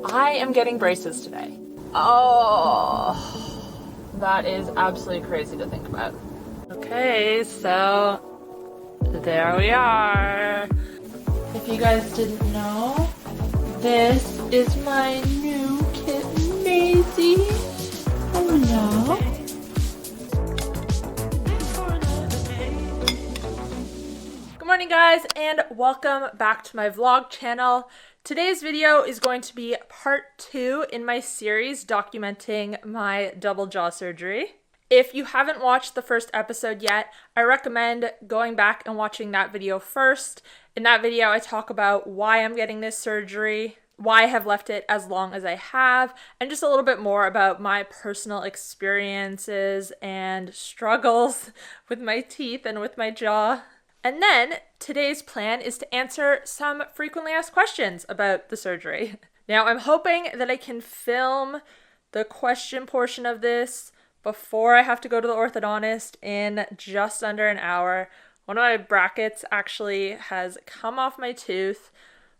I am getting braces today. Oh, that is absolutely crazy to think about. Okay, so there we are. If you guys didn't know, this is my new kitten, Maisie. Hello. Good morning, guys, and welcome back to my vlog channel. Today's video is going to be part 2 in my series documenting my double jaw surgery. If you haven't watched the first episode yet, I recommend going back and watching that video first. In that video, I talk about why I'm getting this surgery, why I have left it as long as I have, and just a little bit more about my personal experiences and struggles with my teeth and with my jaw. And then today's plan is to answer some frequently asked questions about the surgery. Now, I'm hoping that I can film the question portion of this before I have to go to the orthodontist in just under an hour. One of my brackets actually has come off my tooth,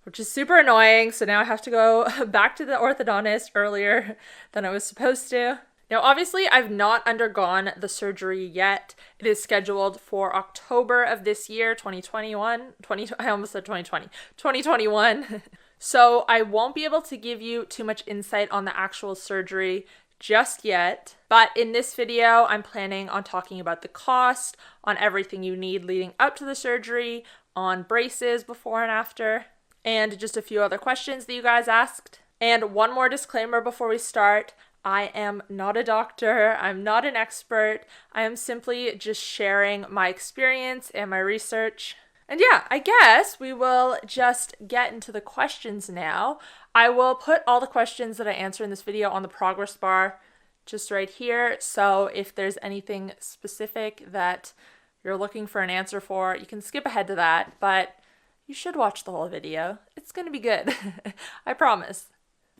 which is super annoying. So now I have to go back to the orthodontist earlier than I was supposed to. Now, obviously, I've not undergone the surgery yet. It is scheduled for October of this year, 2021. I almost said 2020. 2021. So I won't be able to give you too much insight on the actual surgery just yet. But in this video, I'm planning on talking about the cost, on everything you need leading up to the surgery, on braces before and after, and just a few other questions that you guys asked. And one more disclaimer before we start. I am not a doctor, I'm not an expert, I am simply just sharing my experience and my research. And yeah, I guess we will just get into the questions now. I will put all the questions that I answer in this video on the progress bar just right here. So if there's anything specific that you're looking for an answer for, you can skip ahead to that, but you should watch the whole video. It's gonna be good, I promise.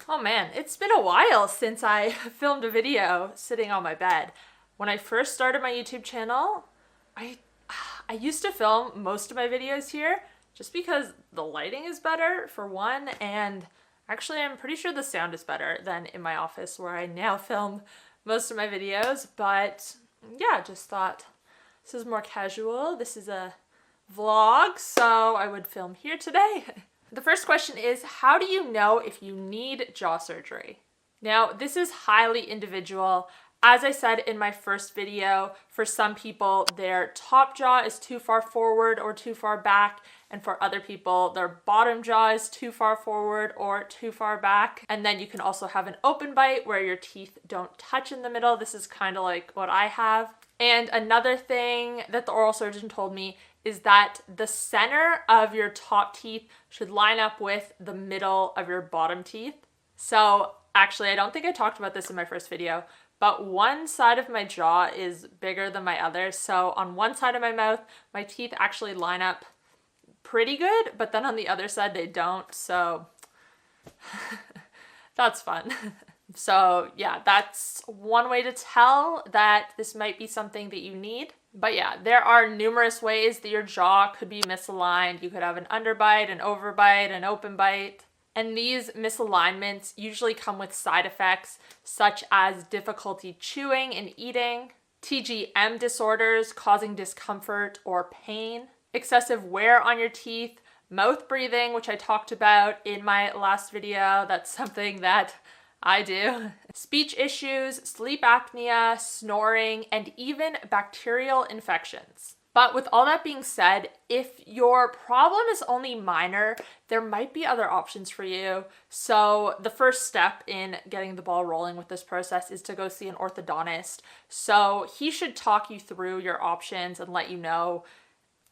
Oh man, it's been a while since I filmed a video sitting on my bed. When I first started my YouTube channel, I used to film most of my videos here just because the lighting is better for one, and actually I'm pretty sure the sound is better than in my office where I now film most of my videos. But yeah, just thought this is more casual. This is a vlog, so I would film here today. The first question is, how do you know if you need jaw surgery? Now, this is highly individual. As I said in my first video, for some people, their top jaw is too far forward or too far back, and for other people, their bottom jaw is too far forward or too far back. And then you can also have an open bite where your teeth don't touch in the middle. This is kind of like what I have. And another thing that the oral surgeon told me is that the center of your top teeth should line up with the middle of your bottom teeth. So actually, I don't think I talked about this in my first video, but one side of my jaw is bigger than my other. So on one side of my mouth, my teeth actually line up pretty good, but then on the other side, they don't. So that's fun. So yeah, that's one way to tell that this might be something that you need. But yeah, there are numerous ways that your jaw could be misaligned. You could have an underbite, an overbite, an open bite. And these misalignments usually come with side effects such as difficulty chewing and eating, TGM disorders causing discomfort or pain, excessive wear on your teeth, mouth breathing, which I talked about in my last video. That's something that I do. Speech issues, sleep apnea, snoring, and even bacterial infections. But with all that being said, if your problem is only minor, there might be other options for you. So the first step in getting the ball rolling with this process is to go see an orthodontist. So he should talk you through your options and let you know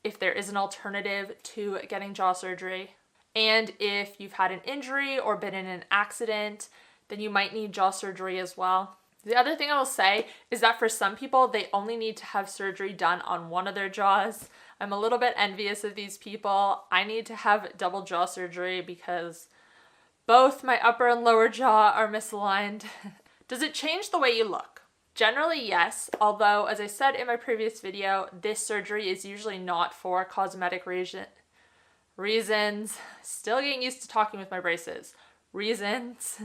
if there is an alternative to getting jaw surgery. And if you've had an injury or been in an accident, then you might need jaw surgery as well. The other thing I will say is that for some people, they only need to have surgery done on one of their jaws. I'm a little bit envious of these people. I need to have double jaw surgery because both my upper and lower jaw are misaligned. Does it change the way you look? Generally, yes, although as I said in my previous video, this surgery is usually not for cosmetic reasons. Still getting used to talking with my braces. reasons.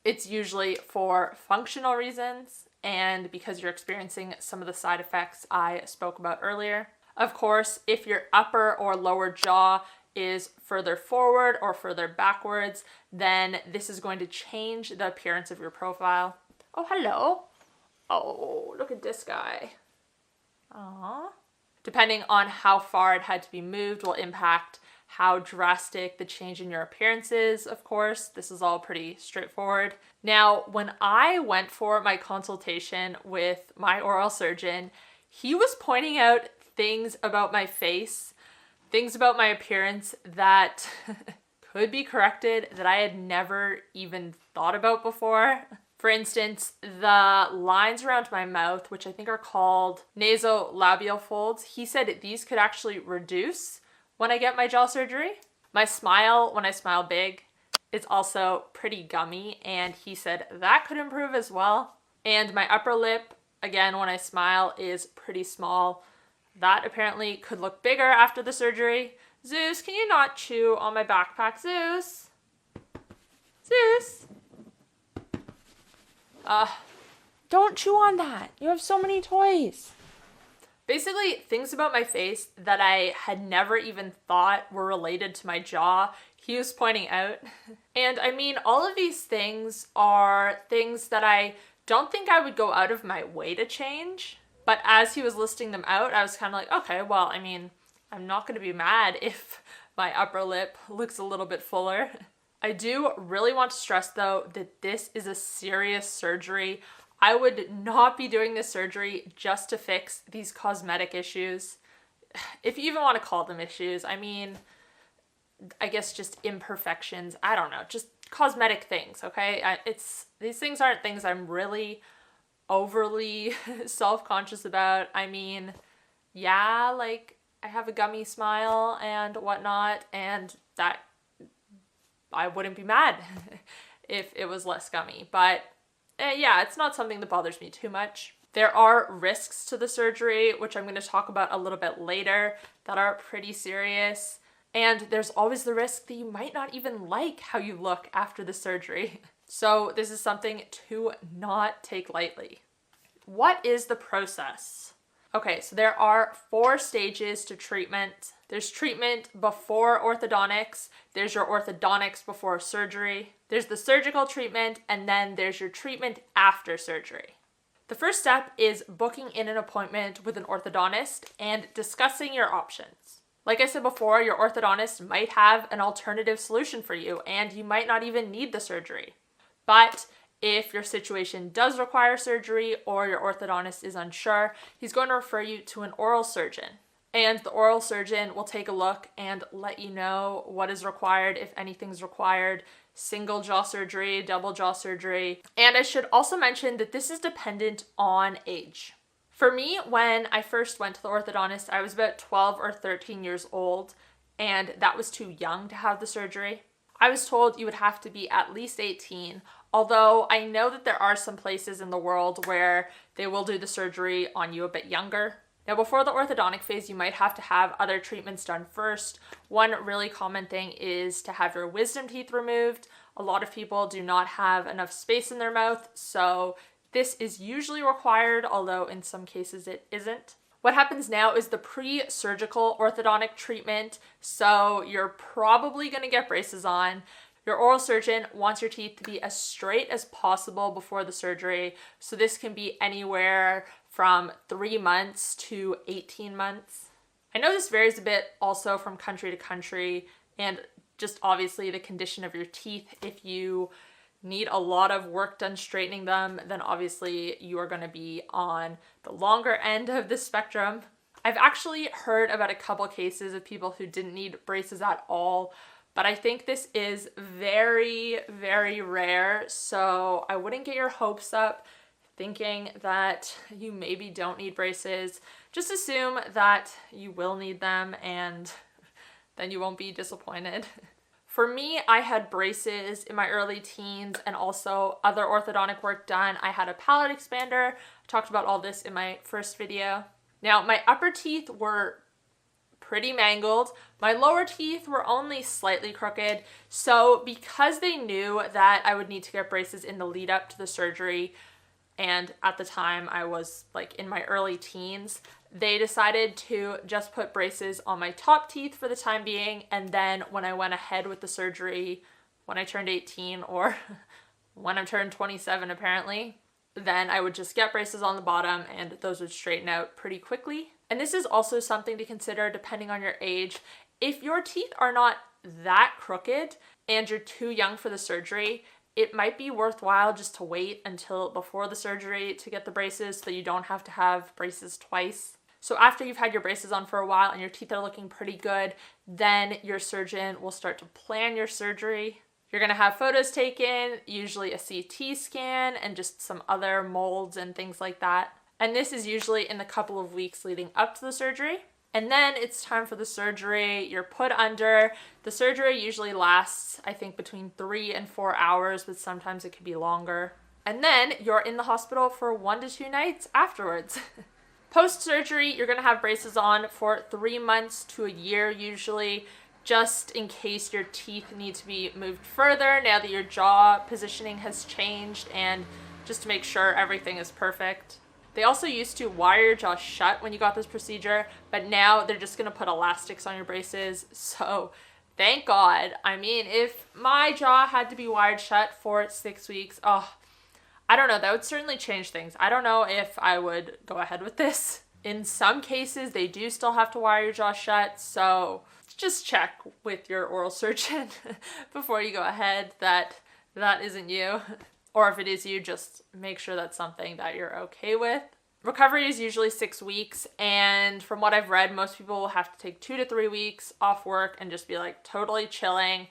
It's usually for functional reasons and because you're experiencing some of the side effects I spoke about earlier. Of course, if your upper or lower jaw is further forward or further backwards, then this is going to change the appearance of your profile. Oh, hello. Oh, look at this guy. Aww. Depending on how far it had to be moved will impact how drastic the change in your appearance is, of course. This is all pretty straightforward. Now, when I went for my consultation with my oral surgeon, he was pointing out things about my face, things about my appearance that could be corrected that I had never even thought about before. For instance, the lines around my mouth, which I think are called nasolabial folds, he said these could actually reduce when I get my jaw surgery. My smile, when I smile big, is also pretty gummy, and he said that could improve as well. And my upper lip, again, when I smile, is pretty small. That apparently could look bigger after the surgery. Zeus, can you not chew on my backpack? Zeus? Zeus? Don't chew on that. You have so many toys. Basically, things about my face that I had never even thought were related to my jaw, he was pointing out. And I mean, all of these things are things that I don't think I would go out of my way to change. But as he was listing them out, I was kind of like, okay, well, I mean, I'm not going to be mad if my upper lip looks a little bit fuller. I do really want to stress, though, that this is a serious surgery. I would not be doing this surgery just to fix these cosmetic issues. If you even want to call them issues, I mean, I guess just imperfections. I don't know, just cosmetic things, okay? These things aren't things I'm really overly self-conscious about. I mean, yeah, like, I have a gummy smile and whatnot, and that I wouldn't be mad if it was less gummy, but yeah, it's not something that bothers me too much. There are risks to the surgery, which I'm going to talk about a little bit later, that are pretty serious. And there's always the risk that you might not even like how you look after the surgery. So this is something to not take lightly. What is the process? Okay, so there are 4 stages to treatment. There's treatment before orthodontics, there's your orthodontics before surgery, there's the surgical treatment, and then there's your treatment after surgery. The first step is booking in an appointment with an orthodontist and discussing your options. Like I said before, your orthodontist might have an alternative solution for you, and you might not even need the surgery. But if your situation does require surgery or your orthodontist is unsure, he's going to refer you to an oral surgeon. And the oral surgeon will take a look and let you know what is required, if anything's required, single jaw surgery, double jaw surgery. And I should also mention that this is dependent on age. For me, when I first went to the orthodontist, I was about 12 or 13 years old, and that was too young to have the surgery. I was told you would have to be at least 18, although I know that there are some places in the world where they will do the surgery on you a bit younger. Now, before the orthodontic phase, you might have to have other treatments done first. One really common thing is to have your wisdom teeth removed. A lot of people do not have enough space in their mouth, so this is usually required, although in some cases it isn't. What happens now is the pre-surgical orthodontic treatment, so you're probably going to get braces on. Your oral surgeon wants your teeth to be as straight as possible before the surgery, so this can be anywhere from 3 months to 18 months. I know this varies a bit also from country to country, and just obviously the condition of your teeth. If you need a lot of work done straightening them, then obviously you are going to be on the longer end of the spectrum. I've actually heard about a couple cases of people who didn't need braces at all, but I think this is very, very rare, so I wouldn't get your hopes up thinking that you maybe don't need braces. Just assume that you will need them, and then you won't be disappointed. For me, I had braces in my early teens and also other orthodontic work done. I had a palate expander. I talked about all this in my first video. Now, my upper teeth were pretty mangled. My lower teeth were only slightly crooked. So because they knew that I would need to get braces in the lead up to the surgery, and at the time I was like in my early teens, they decided to just put braces on my top teeth for the time being. And then when I went ahead with the surgery, when I turned 18 or when I turned 27 apparently, then I would just get braces on the bottom and those would straighten out pretty quickly. And this is also something to consider depending on your age. If your teeth are not that crooked and you're too young for the surgery, it might be worthwhile just to wait until before the surgery to get the braces so you don't have to have braces twice. So after you've had your braces on for a while and your teeth are looking pretty good, then your surgeon will start to plan your surgery. You're going to have photos taken, usually a CT scan and just some other molds and things like that. And this is usually in the couple of weeks leading up to the surgery. And then it's time for the surgery. You're put under. The surgery usually lasts, I think, between 3 and 4 hours, but sometimes it could be longer. And then you're in the hospital for 1 to 2 nights afterwards. Post-surgery, you're going to have braces on for 3 months to a year usually, just in case your teeth need to be moved further now that your jaw positioning has changed, and just to make sure everything is perfect. They also used to wire your jaw shut when you got this procedure, but now they're just going to put elastics on your braces. So thank God. I mean, if my jaw had to be wired shut for 6 weeks, I don't know, that would certainly change things. I don't know if I would go ahead with this. In some cases, they do still have to wire your jaw shut, so just check with your oral surgeon before you go ahead that isn't you. Or if it is you, just make sure that's something that you're okay with. Recovery is usually 6 weeks, and from what I've read, most people will have to take 2 to 3 weeks off work and just be like totally chilling.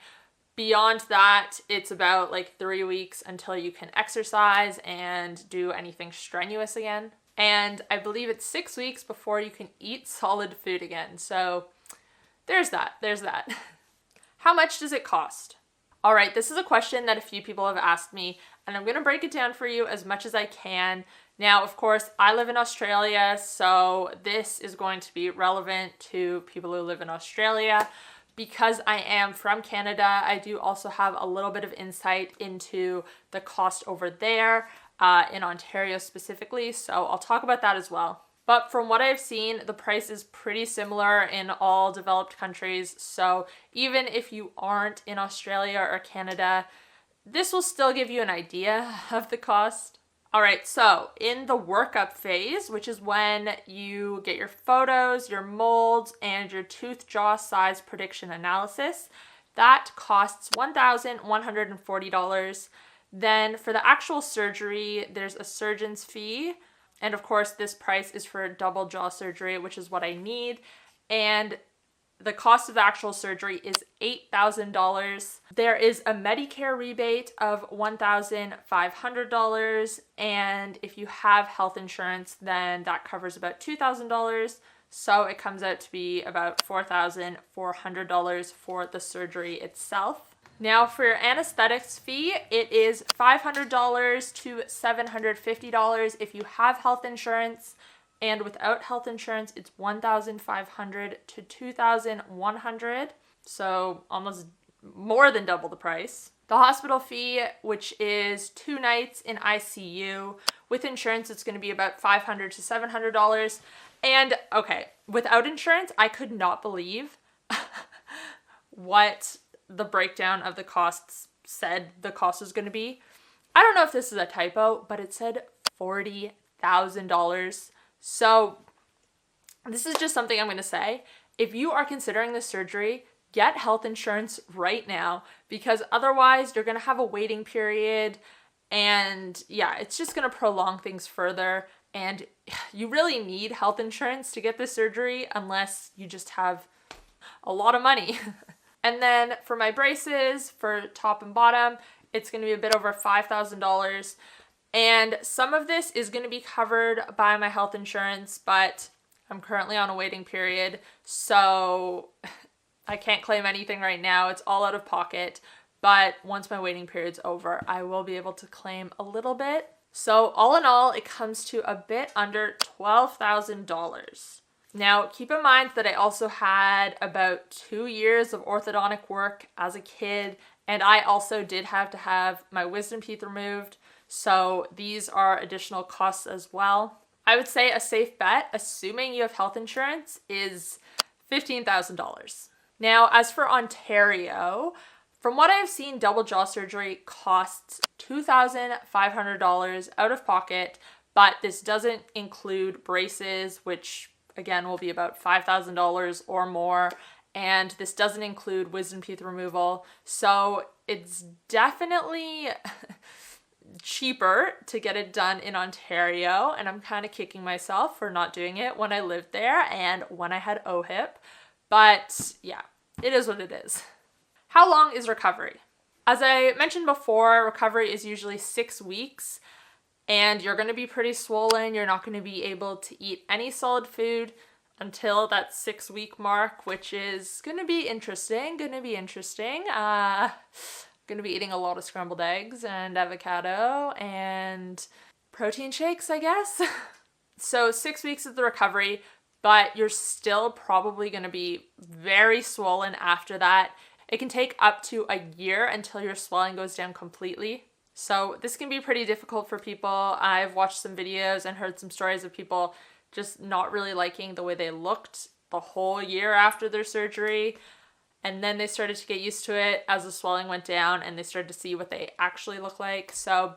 Beyond that, it's about like 3 weeks until you can exercise and do anything strenuous again. And I believe it's 6 weeks before you can eat solid food again. So there's that. How much does it cost? All right, this is a question that a few people have asked me, and I'm going to break it down for you as much as I can. Now, of course, I live in Australia, so this is going to be relevant to people who live in Australia. Because I am from Canada, I do also have a little bit of insight into the cost over there, in Ontario specifically, so I'll talk about that as well. But from what I've seen, the price is pretty similar in all developed countries. So even if you aren't in Australia or Canada, this will still give you an idea of the cost. All right, so in the workup phase, which is when you get your photos, your molds, and your tooth jaw size prediction analysis, that costs $1,140. Then for the actual surgery, there's a surgeon's fee. And of course, this price is for double jaw surgery, which is what I need. And the cost of the actual surgery is $8,000. There is a Medicare rebate of $1,500. And if you have health insurance, then that covers about $2,000. So it comes out to be about $4,400 for the surgery itself. Now for your anesthetics fee, it is $500 to $750 if you have health insurance, and without health insurance, it's $1,500 to $2,100, so almost more than double the price. The hospital fee, which is 2 nights in ICU, with insurance, it's going to be about $500 to $700. And okay, without insurance, I could not believe what the breakdown of the costs said the cost was going to be. I don't know if this is a typo, but it said $40,000. So this is just something I'm going to say. If you are considering this surgery, get health insurance right now, because otherwise you're going to have a waiting period, and yeah, it's just going to prolong things further. And you really need health insurance to get this surgery unless you just have a lot of money. And then for my braces, for top and bottom, it's going to be a bit over $5,000. And some of this is going to be covered by my health insurance, but I'm currently on a waiting period, so I can't claim anything right now. It's all out of pocket. But once my waiting period's over, I will be able to claim a little bit. So all in all, it comes to a bit under $12,000. Now, keep in mind that I also had about 2 years of orthodontic work as a kid, and I also did have to have my wisdom teeth removed, so these are additional costs as well. I would say a safe bet, assuming you have health insurance, is $15,000. Now, as for Ontario, from what I've seen, double jaw surgery costs $2,500 out of pocket, but this doesn't include braces, which again will be about $5,000 or more, and this doesn't include wisdom teeth removal, so it's definitely cheaper to get it done in Ontario, and I'm kind of kicking myself for not doing it when I lived there and when I had OHIP, but yeah, it is what it is. How long is recovery? As I mentioned before, recovery is usually 6 weeks, and you're going to be pretty swollen. You're not going to be able to eat any solid food until that 6-week mark, which is going to be interesting. Going to be eating a lot of scrambled eggs and avocado and protein shakes, I guess. So 6 weeks is the recovery, but you're still probably going to be very swollen after that. It can take up to a year until your swelling goes down completely. So this can be pretty difficult for people. I've watched some videos and heard some stories of people just not really liking the way they looked the whole year after their surgery. And then they started to get used to it as the swelling went down and they started to see what they actually look like. So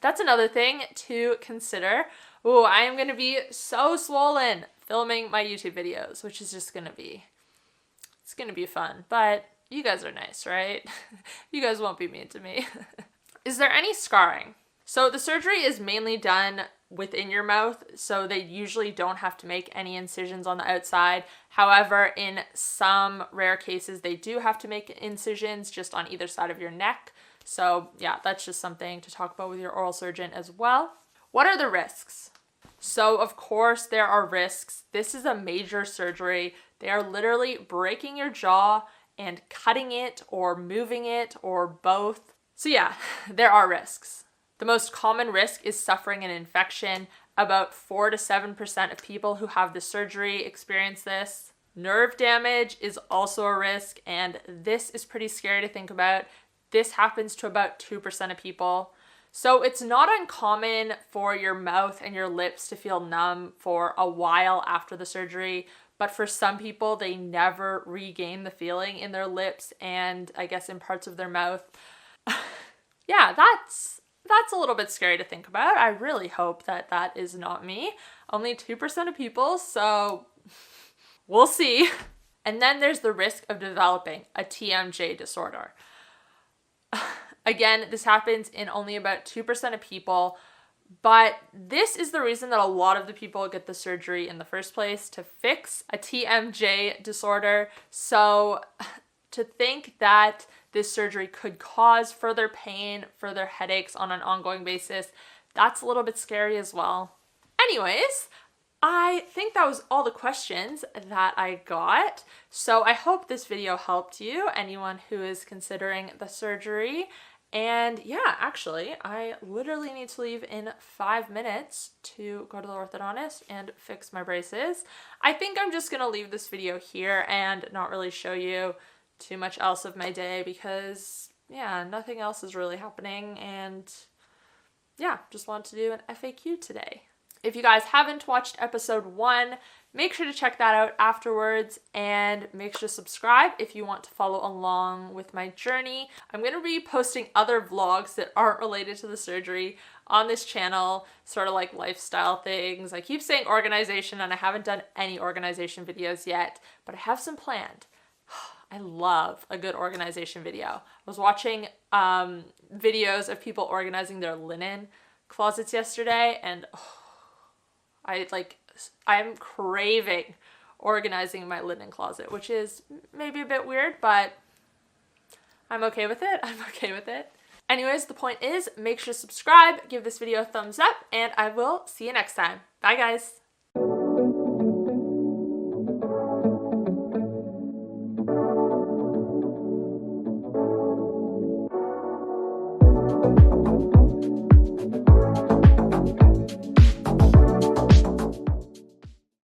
that's another thing to consider. Oh, I am going to be so swollen filming my YouTube videos, which is just going to be, it's going to be fun. But you guys are nice, right? You guys won't be mean to me. Is there any scarring? So the surgery is mainly done within your mouth, so they usually don't have to make any incisions on the outside. However, in some rare cases, they do have to make incisions just on either side of your neck. So yeah, that's just something to talk about with your oral surgeon as well. What are the risks? So of course there are risks. This is a major surgery. They are literally breaking your jaw and cutting it or moving it or both. So yeah, there are risks. The most common risk is suffering an infection. About 4 to 7% of people who have the surgery experience this. Nerve damage is also a risk, and this is pretty scary to think about. This happens to about 2% of people. So it's not uncommon for your mouth and your lips to feel numb for a while after the surgery, but for some people, they never regain the feeling in their lips and I guess in parts of their mouth. Yeah, that's a little bit scary to think about. I really hope that that is not me. Only 2% of people, so we'll see. And then there's the risk of developing a TMJ disorder. Again, this happens in only about 2% of people, but this is the reason that a lot of the people get the surgery in the first place, to fix a TMJ disorder. So to think that this surgery could cause further pain, further headaches on an ongoing basis, that's a little bit scary as well. Anyways, I think that was all the questions that I got. So I hope this video helped you, anyone who is considering the surgery. And yeah, actually, I literally need to leave in 5 minutes to go to the orthodontist and fix my braces. I think I'm just gonna leave this video here and not really show you too much else of my day because, yeah, nothing else is really happening, and yeah, just wanted to do an FAQ today. If you guys haven't watched episode 1, make sure to check that out afterwards, and make sure to subscribe if you want to follow along with my journey. I'm going to be posting other vlogs that aren't related to the surgery on this channel, sort of like lifestyle things. I keep saying organization, and I haven't done any organization videos yet, but I have some planned. I love a good organization video. I was watching videos of people organizing their linen closets yesterday, and I'm craving organizing my linen closet, which is maybe a bit weird, but I'm okay with it. I'm okay with it. Anyways, the point is, make sure to subscribe, give this video a thumbs up, and I will see you next time. Bye, guys.